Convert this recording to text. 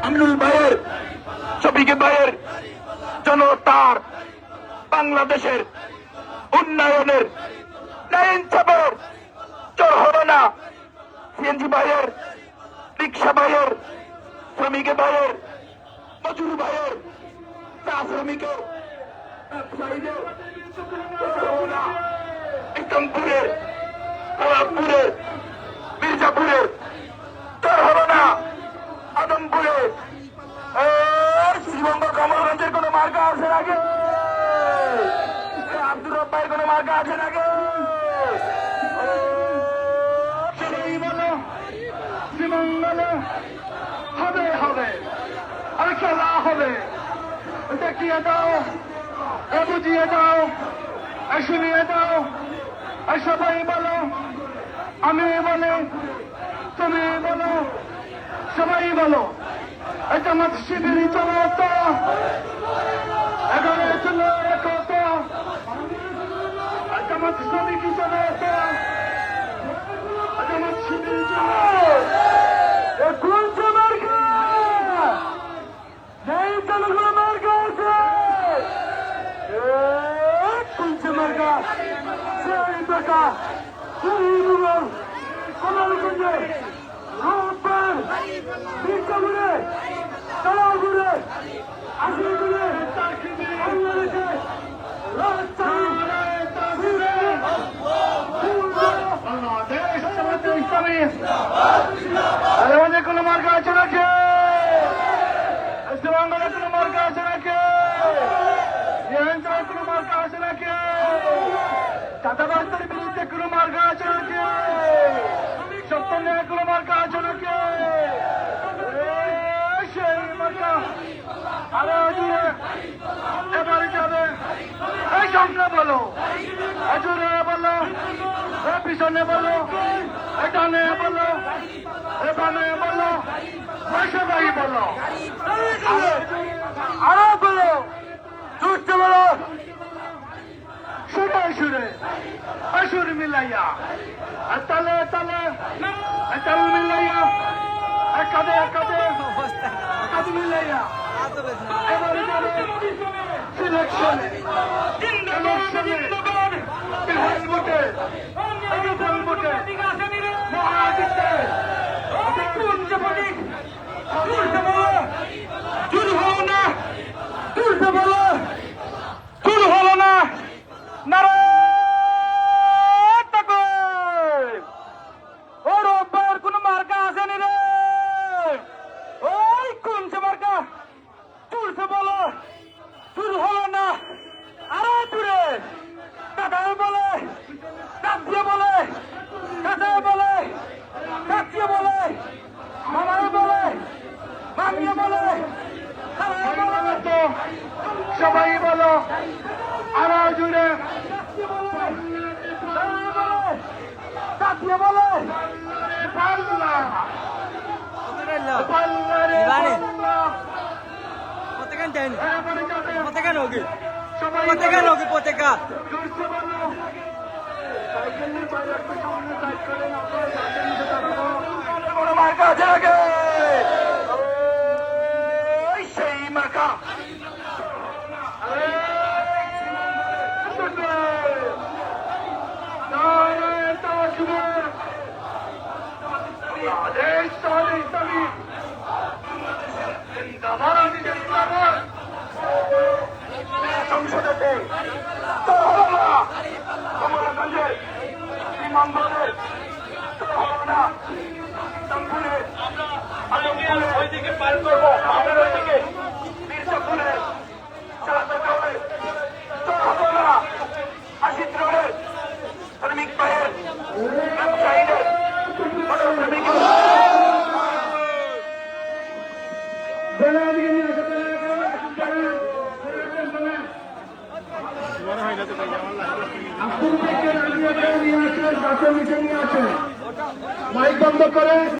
আমিনুল ভাইয়ের, শফিক ভাইয়ের জনতার বাংলাদেশের উন্নয়নের ইনসাফের চোর হবে না। সিএনজি ভাইয়ের, রিক্সা ভাইয়ের, শ্রমিক ভাইয়ের, মজুর ভাইয়ের, চা শ্রমিকের, ব্যবসায়ীদের ইসলামপুরের, খড়গপুরের, মির্জাপুরের চোর হবে না। আদমপুরে শ্রীবঙ্গ কমলগঞ্জের কোন মার্কা আছে নাকি? আব্দুর রব্বাইয়ের কোন মার্কা আছে নাকি? শ্রীমঙ্গলে হবে হবে আর খেলা হবে। দেখিয়ে দাও, বুঝিয়ে দাও, শুনিয়ে দাও। সবাই বলো, আমি বলো, তুমি বলো, সবাই বলো। জামাত শিবির জনতা এগারো ছিল একতা। জামাত শ্রমিক জনতা, জামাত শিবির কোন মার্কা নেই? জনগণ মার্কা আছে, কোন মার্কা? সেই টাকা মুঘল কমলগঞ্জে, রোববার, মির্জাপুরে, তারাপুরে, আশিপুরে, বাংলাদেশে আমাদের কোন মার্কা আছে নাকি? পশ্চিমবঙ্গের কোন মার্কা আছে নাকি? কোন মার্কা আছে নাকি? চাঁদাবাজদের বিরুদ্ধে কোন মার্কা আছে নাকি? সত্য ন্যায় কোন মার্কা আছে নাকি? সেই মার্কা আরো জুড়ে এবার যাবে। এই সামনে বলো, জুড়ে বলো, পিছনে বলো, ডানে বলো, বামে বলো, সবাই বলো, আরো বলো, জুড়তে বলো, সুরে সুরে, সুর মিলাইয়া, তালে তালে, তাল মিলাইয়া, কাঁধে কাঁধে, কাঁধ মিলাইয়া। এবার যাবে সিলেকশনে, ইলেকশনে, বিহার ভোটে, বিহার ভোটে, মহাদিতে, তুলতে বলো, চুর হলো না, তুলতে বলো, চুর হলো না। নারে ও রোববার কোন মার্কা আসেনি রে? ওই কোন মার্কা? তুলতে বলো, চুর হলো না। আরো দূরে দাদাও বলে, কাঁদিয়ে বলে, কাঁদাও বলে, কাঁদিয়ে বলে, মামাও বলে, মামিয়ে বলে, সবাই বলো, আরো জুড়ে কাঁদিয়ে বলে, পাল্লা পাল্লা রে পাল্লা। পতাকা মার্কা আছে আগে, সেই মার্কা সংসদেতে কমলগঞ্জের, শ্রীমঙ্গলের, ওইদিকে পার করবো, আমাদের ওইদিকে মির্জাপুরের, চালাতের, আশিত রোডের, শ্রমিক ভাইয়ের, ব্যবসায়ীদের, মাইক বন্ধ করে